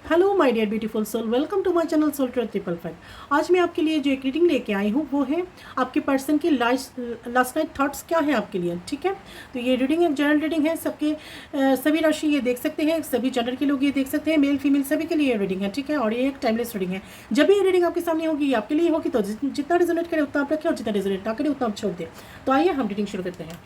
Hello my dear beautiful soul, welcome to my channel soul truth 555। आज मैं आपके लिए जो एक रीडिंग लेके आई हूँ वो है आपके पर्सन की लास्ट नाइट थॉट्स क्या है आपके लिए। ठीक है, तो ये रीडिंग एक जनरल रीडिंग है, सबके सभी राशि ये देख सकते हैं, सभी जेंडर के लोग ये देख सकते हैं, मेल फीमेल सभी के लिए ये रीडिंग है। ठीक है, और ये एक टाइमलेस रीडिंग है। जब भी ये रीडिंग आपके सामने होगी, आपके लिए होगी, तो जितना रिजोनेट करे उतना आप रखें और जितना रिजोनेट ना करे उतना आप छोड़ दें। तो आइए हम रीडिंग शुरू करते हैं।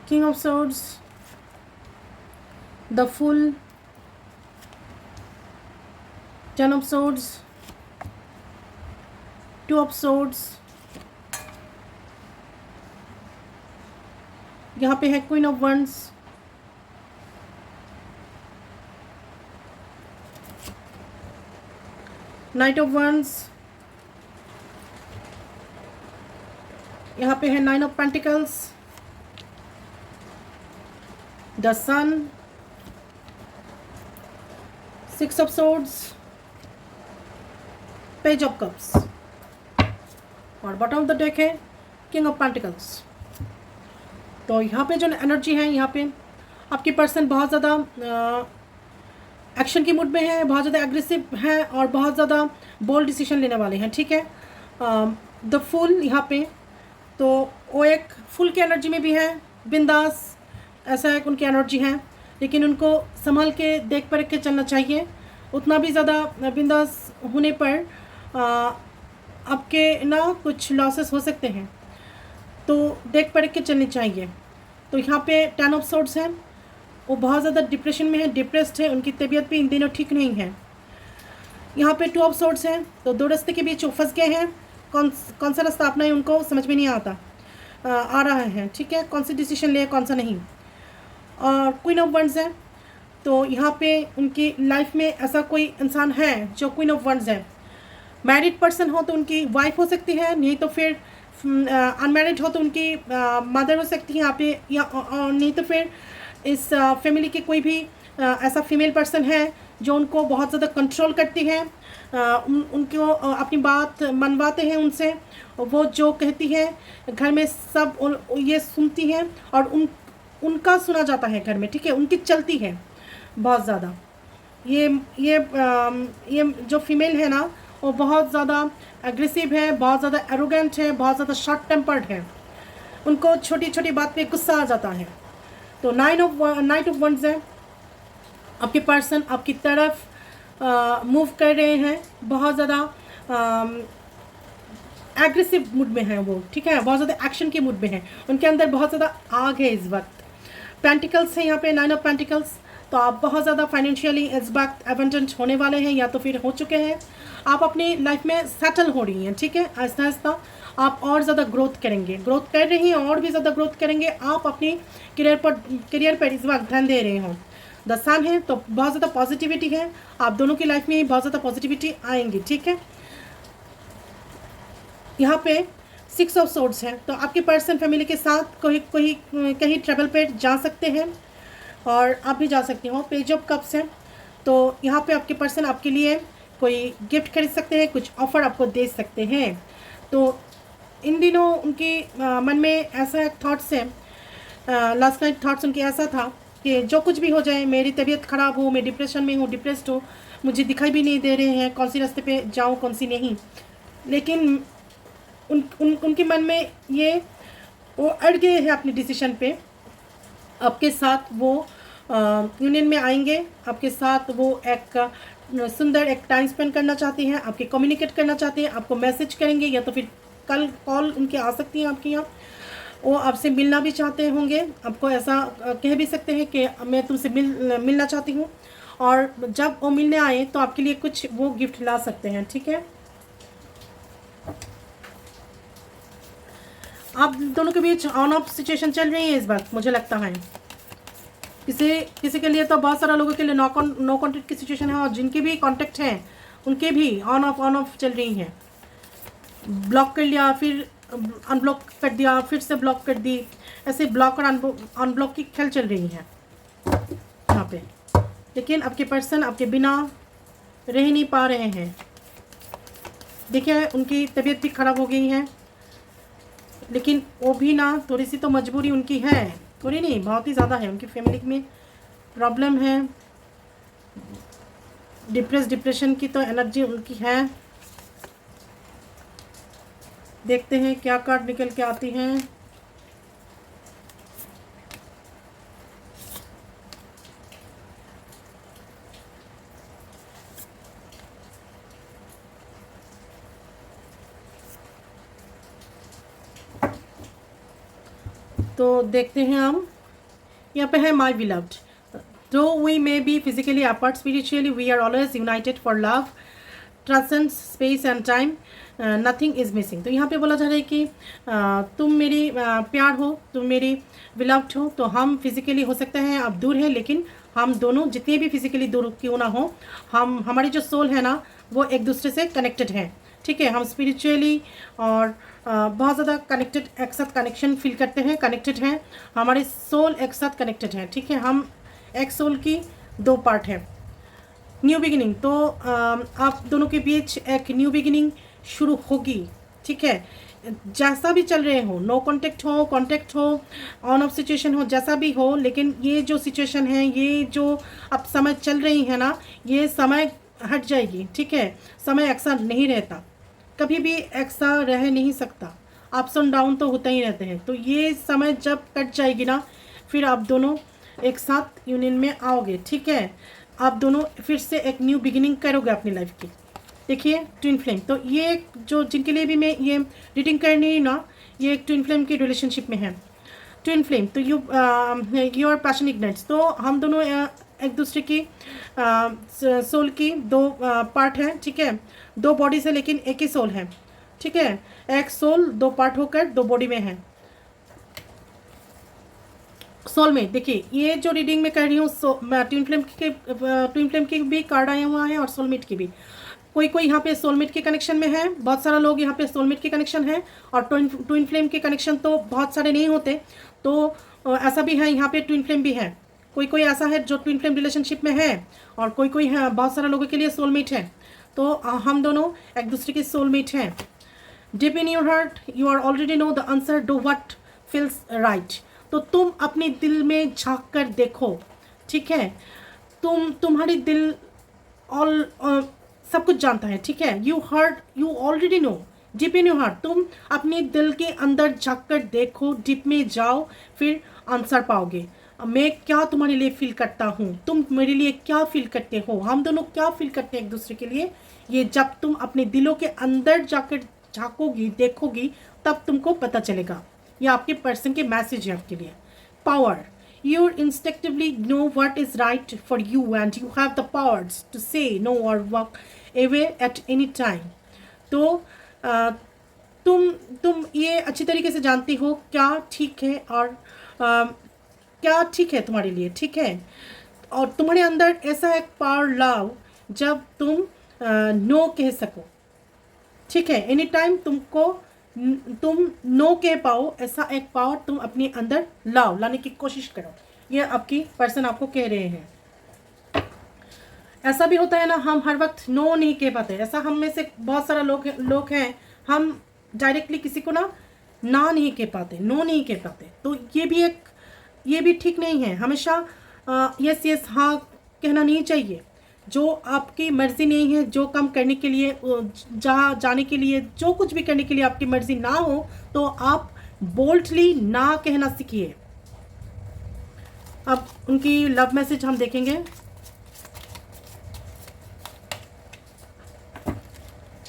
King of Swords, the Fool, Ten of Swords, Two of Swords, यहाँ पे है Queen of Wands, Knight of Wands, यहाँ पे है Nine of Pentacles, The Sun, Six of Swords, Page of Cups, और बॉटम ऑफ द डेक है King of Pentacles। तो यहाँ पे जो एनर्जी है, यहाँ पे आपके पर्सन बहुत ज़्यादा एक्शन की मूड में है, बहुत ज़्यादा एग्रेसिव है और बहुत ज़्यादा बोल्ड डिसीजन लेने वाले हैं। ठीक है, द फूल यहाँ पे, तो वो एक फुल की एनर्जी में भी है, बिंदास ऐसा एक उनकी एनर्जी है, लेकिन उनको संभल के देख परख के चलना चाहिए। उतना भी ज़्यादा बिंदास होने पर आपके ना कुछ लॉसेस हो सकते हैं, तो देख परख के चलनी चाहिए। तो यहाँ पे 10 ऑफ सोर्ड्स है, वो बहुत ज़्यादा डिप्रेशन में है, डिप्रेस्ड है, उनकी तबीयत भी इन दिनों ठीक नहीं है। यहाँ पे 2 ऑफ सोर्ड्स है, तो दो रास्ते के बीच वो फंस गए हैं। कौन सा रास्ता अपना है उनको समझ में नहीं आ रहा है। ठीक है, कौन सी डिसीजन ले कौन सा नहीं। और क्वीन ऑफ वंड्स है, तो यहाँ पे उनकी लाइफ में ऐसा कोई इंसान है जो क्वीन ऑफ वंड्स है। मैरिड पर्सन हो तो उनकी वाइफ हो सकती है, नहीं तो फिर अनमैरिड हो तो उनकी मदर हो सकती है यहाँ पे, या नहीं तो फिर इस फैमिली के कोई भी ऐसा फीमेल पर्सन है जो उनको बहुत ज़्यादा कंट्रोल करती है, उनको अपनी बात मनवाते हैं उनसे, वो जो कहती है घर में सब ये सुनती हैं और उनका सुना जाता है घर में। ठीक है, उनकी चलती है बहुत ज़्यादा। ये जो फीमेल है ना, वो बहुत ज़्यादा एग्रेसिव है, बहुत ज़्यादा एरोगेंट है, बहुत ज़्यादा शॉर्ट टेम्पर्ड है, उनको छोटी छोटी बात पे गुस्सा आ जाता है। तो नाइट ऑफ वंड्स है, आपके पर्सन आपकी तरफ मूव कर रहे हैं, बहुत ज़्यादा एग्रेसिव मूड में है वो। ठीक है, बहुत ज़्यादा एक्शन के मूड में है, उनके अंदर बहुत ज़्यादा आग है इस वक्त। पेंटिकल्स है यहाँ पे 9 ऑफ पेंटिकल्स, तो आप बहुत ज़्यादा फाइनेंशियली इस वक्त एबंडेंट होने वाले हैं, या तो फिर हो चुके हैं। आप अपनी लाइफ में सेटल हो रही हैं। ठीक है, आहिस्ता आहिस्ता आप और ज़्यादा ग्रोथ करेंगे, ग्रोथ कर रही हैं और भी ज़्यादा ग्रोथ करेंगे। आप अपनी करियर पर इस वक्त ध्यान दे रहे हो। द सन है, तो बहुत ज़्यादा पॉजिटिविटी है, आप दोनों की लाइफ में बहुत ज़्यादा पॉजिटिविटी आएंगी। ठीक है, यहाँ पे 6 ऑफ सोर्ड्स है, तो आपके पर्सन फैमिली के साथ कहीं ट्रैवल पे जा सकते हैं और आप भी जा सकते हो। पेज ऑफ कप्स है, तो यहाँ पे आपके पर्सन आपके लिए कोई गिफ्ट खरीद सकते हैं, कुछ ऑफर आपको दे सकते हैं। तो इन दिनों उनके मन में ऐसा एक थॉट्स है, लास्ट नाइट थॉट्स उनके ऐसा था कि जो कुछ भी हो जाए, मेरी तबीयत ख़राब हो, मैं डिप्रेशन में हूँ, डिप्रेस्ड हो, मुझे दिखाई भी नहीं दे रहे हैं कौन सी रास्ते पे जाऊँ कौन सी नहीं, लेकिन उनके मन में वो अड़ गए हैं अपने डिसीजन पे। आपके साथ वो यूनियन में आएंगे, आपके साथ वो एक सुंदर एक टाइम स्पेंड करना चाहते हैं, आपके कम्युनिकेट करना चाहते हैं, आपको मैसेज करेंगे, या तो फिर कल कॉल उनके आ सकती हैं आपके यहाँ। वो आपसे मिलना भी चाहते होंगे, आपको ऐसा कह भी सकते हैं कि मैं तुमसे मिलना चाहती हूँ, और जब वो मिलने आए तो आपके लिए कुछ वो गिफ्ट ला सकते हैं। ठीक है, आप दोनों के बीच ऑन ऑफ सिचुएशन चल रही है इस वक्त, मुझे लगता है किसी के लिए तो बहुत सारा लोगों के लिए नो कॉन्टेक्ट की सिचुएशन है, और जिनके भी कॉन्टेक्ट हैं उनके भी ऑन ऑफ चल रही हैं। ब्लॉक कर लिया, फिर अनब्लॉक कर दिया, फिर से ब्लॉक कर दी, ऐसे ब्लॉक और अनब्लॉक की खेल चल रही है यहाँ यहाँ पे, लेकिन आपके पर्सन आपके बिना रह नहीं पा रहे हैं। देखिए उनकी तबीयत भी ख़राब हो गई है, लेकिन वो भी ना थोड़ी सी तो मजबूरी उनकी है, थोड़ी नहीं बहुत ही ज़्यादा है। उनकी फैमिली में प्रॉब्लम है, डिप्रेशन की तो एनर्जी उनकी है। देखते हैं क्या कार्ड निकल के आती हैं। तो देखते हैं हम, यहाँ पे है my beloved, though we may be physically apart spiritually we are always united for love transcends space and time, nothing is missing. तो यहाँ पे बोला जा रहा है कि तुम मेरी प्यार हो, तुम मेरी बिलव्ड हो, तो हम फिजिकली हो सकते हैं अब दूर है, लेकिन हम दोनों जितने भी फिजिकली दूर क्यों ना हो, हमारी जो सोल है ना वो एक दूसरे से कनेक्टेड है। ठीक है, हम स्पिरिचुअली और बहुत ज़्यादा कनेक्टेड, एक साथ कनेक्शन फील करते हैं, कनेक्टेड हैं, हमारे सोल एक साथ कनेक्टेड हैं। ठीक है, हम एक सोल की दो पार्ट है। न्यू बिगिनिंग, तो आप दोनों के बीच एक न्यू बिगिनिंग शुरू होगी। ठीक है, जैसा भी चल रहे हो, नो कांटेक्ट हो, ऑन ऑफ सिचुएशन हो, जैसा भी हो, लेकिन ये जो सिचुएशन है, ये जो अब समय चल रही है ना, ये समय हट जाएगी। ठीक है, समय एक साथ नहीं रहता, कभी भी एक साथ रह नहीं सकता, अप्स एंड डाउन तो होते ही रहते हैं। तो ये समय जब कट जाएगी ना, फिर आप दोनों एक साथ यूनियन में आओगे। ठीक है, आप दोनों फिर से एक न्यू बिगिनिंग करोगे अपनी लाइफ की। देखिए ट्विन फ्लेम, तो ये जो जिनके लिए भी मैं ये रीडिंग करनी है ना, ये एक ट्विन फ्लेम की रिलेशनशिप में है। ट्विन फ्लेम, तो योर पैशन इग्नाइट्स, तो हम दोनों एक दूसरे की सोल की दो पार्ट हैं। ठीक है, दो बॉडी से लेकिन एक ही सोल है। ठीक है, एक सोल दो पार्ट होकर दो बॉडी में है। सोलमेट, देखिए ये जो रीडिंग में कर रही हूँ, ट्विन फ्लेम की भी कार्ड आया हुआ है और सोलमेट की भी। कोई यहाँ पे सोलमेट के कनेक्शन में है, बहुत सारा लोग यहाँ पे सोलमेट के कनेक्शन है, और ट्विन फ्लेम के कनेक्शन तो बहुत सारे नहीं होते। तो ऐसा भी है, यहाँ पे ट्विन फ्लेम भी है। कोई ऐसा है जो ट्विन फ्लेम रिलेशनशिप में है, और कोई है, बहुत सारे लोगों के लिए सोलमेट है। तो हम दोनों एक दूसरे के सोलमेट हैं। Deep in your heart you are already know the answer, do what feels right. तो तुम अपने दिल में झांक कर देखो। ठीक है, तुम्हारी दिल सब कुछ जानता है। ठीक है, you already know deep in your heart, तुम अपने दिल के अंदर झांक कर देखो, डीप में जाओ, फिर आंसर पाओगे। मैं क्या तुम्हारे लिए फील करता हूँ, तुम मेरे लिए क्या फील करते हो, हम दोनों क्या फील करते हैं एक दूसरे के लिए, ये जब तुम अपने दिलों के अंदर जाकर झांकोगी, देखोगी, तब तुमको पता चलेगा। ये आपके पर्सन के मैसेज है आपके लिए। Power, you instinctively know what is right for you and you have the powers to say no or walk away at any time. तो तुम ये अच्छी तरीके से जानती हो क्या ठीक है और क्या ठीक है तुम्हारे लिए। ठीक है, और तुम्हारे अंदर ऐसा एक पावर लाओ जब तुम नो कह सको। ठीक है, एनी टाइम तुम नो कह पाओ, ऐसा एक पावर तुम अपने अंदर लाने की कोशिश करो। ये आपकी पर्सन आपको कह रहे हैं। ऐसा भी होता है ना, हम हर वक्त नो नहीं कह पाते। ऐसा हम में से बहुत सारा लोग हैं, हम डायरेक्टली किसी को ना नहीं कह पाते, नो नहीं कह पाते। तो ये भी ठीक नहीं है। हमेशा यस हाँ कहना नहीं चाहिए। जो आपकी मर्जी नहीं है, जो काम करने के लिए, जहाँ जाने के लिए, जो कुछ भी करने के लिए आपकी मर्जी ना हो, तो आप बोल्डली ना कहना सीखिए। अब उनकी लव मैसेज हम देखेंगे।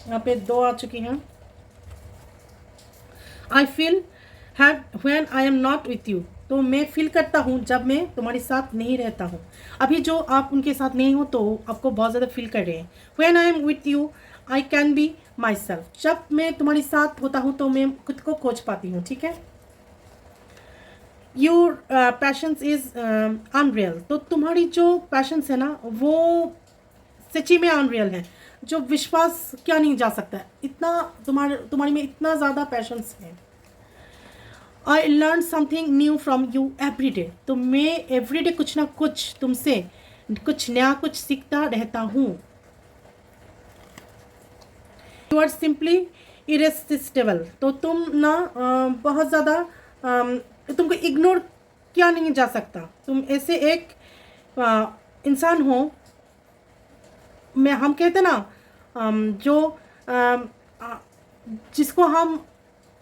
यहाँ पे दो आ चुकी हैं। I feel when I am not with you, तो मैं फील करता हूँ जब मैं तुम्हारे साथ नहीं रहता हूँ। अभी जो आप उनके साथ नहीं हो तो आपको बहुत ज़्यादा फील कर रहे हैं। When I am with you I can be my self, जब मैं तुम्हारे साथ होता हूँ तो मैं खुद को खोज पाती हूँ। ठीक है, योर पैशंस इज अनरियल, तो तुम्हारी जो पैशंस है ना वो सच्ची में अनरियल है, जो विश्वास किया नहीं जा सकता है। इतना तुम्हारी में इतना ज़्यादा पैशंस है। I learn something new from you every day. तो मैं एवरी डे कुछ ना कुछ तुमसे कुछ नया कुछ सीखता रहता हूँ। You are simply irresistible. तो तुम ना बहुत ज़्यादा तुमको इग्नोर किया नहीं जा सकता। तुम ऐसे एक इंसान हो, मैं हम कहते ना जो जिसको हम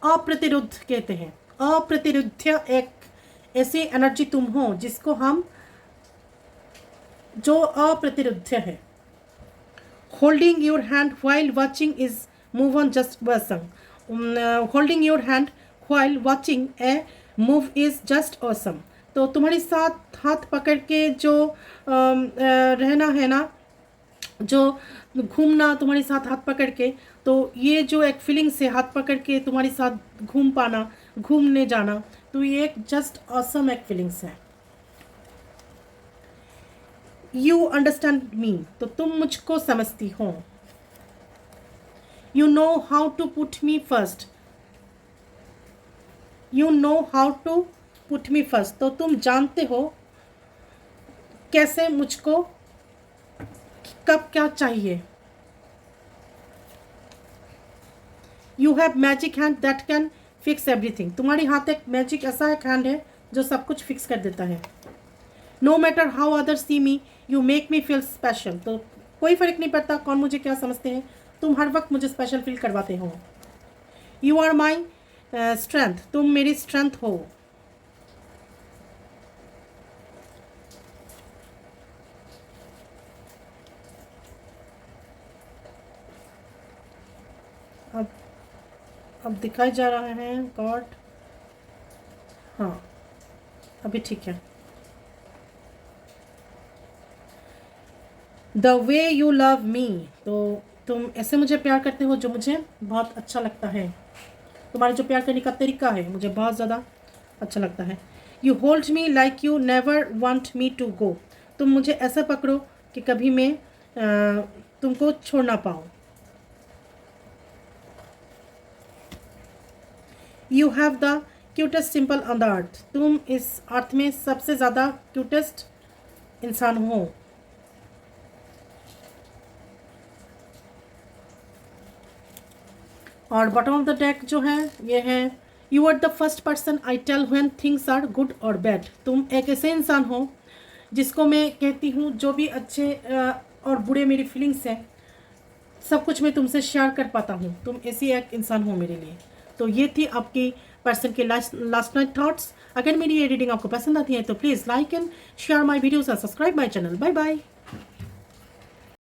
अप्रतिरुद्ध कहते हैं। अप्रतिरुद्ध एक ऐसी एनर्जी तुम हो जिसको हम जो अप्रतिरुद्ध है। Holding your hand while watching is move on just awesome. Holding your hand while watching A move is just awesome. तो तुम्हारे साथ हाथ पकड़ के जो रहना है ना, जो घूमना तुम्हारे साथ हाथ पकड़ के, तो ये जो एक फीलिंग्स है हाथ पकड़ के तुम्हारे साथ घूम पाना, घूमने जाना, तो ये एक जस्ट ऑसम एक फीलिंग्स है। You understand me. तो तुम मुझको समझती हो। You know how to put me first. You know how to put me first. तो तुम जानते हो कैसे मुझको कब क्या चाहिए। You have magic hand that can fix everything. तुम्हारी हाथ एक मैजिक ऐसा एक हैंड है जो सब कुछ फिक्स कर देता है। No matter how other see me you make me feel special. तो कोई फर्क नहीं पड़ता कौन मुझे क्या समझते हैं, तुम हर वक्त मुझे स्पेशल फील करवाते हो। You are my strength. तुम मेरी स्ट्रेंथ हो। अब दिखाई जा रहा है गॉड। हाँ अभी ठीक है। The way you love me. तो तुम ऐसे मुझे प्यार करते हो जो मुझे बहुत अच्छा लगता है। तुम्हारे जो प्यार करने का तरीका है मुझे बहुत ज़्यादा अच्छा लगता है। You hold me like you never want me to go. तुम मुझे ऐसा पकड़ो कि कभी मैं तुमको छोड़ ना पाऊँ। You have the cutest simple on the earth. तुम इस अर्थ में सबसे ज़्यादा क्यूटेस्ट इंसान हो। और बॉटम ऑफ द डेक जो है ये है you are the first person I tell when things are good और बैड। तुम एक ऐसे इंसान हो जिसको मैं कहती हूँ जो भी अच्छे और बुरे मेरी फीलिंग्स हैं सब कुछ मैं तुमसे शेयर कर पाता हूँ। तुम ऐसी एक इंसान हो मेरे लिए। तो ये थी आपकी पर्सन के लास्ट नाइट थॉट्स। अगर मेरी ये रीडिंग आपको पसंद आती है तो please like and share my videos और subscribe my channel. Bye bye.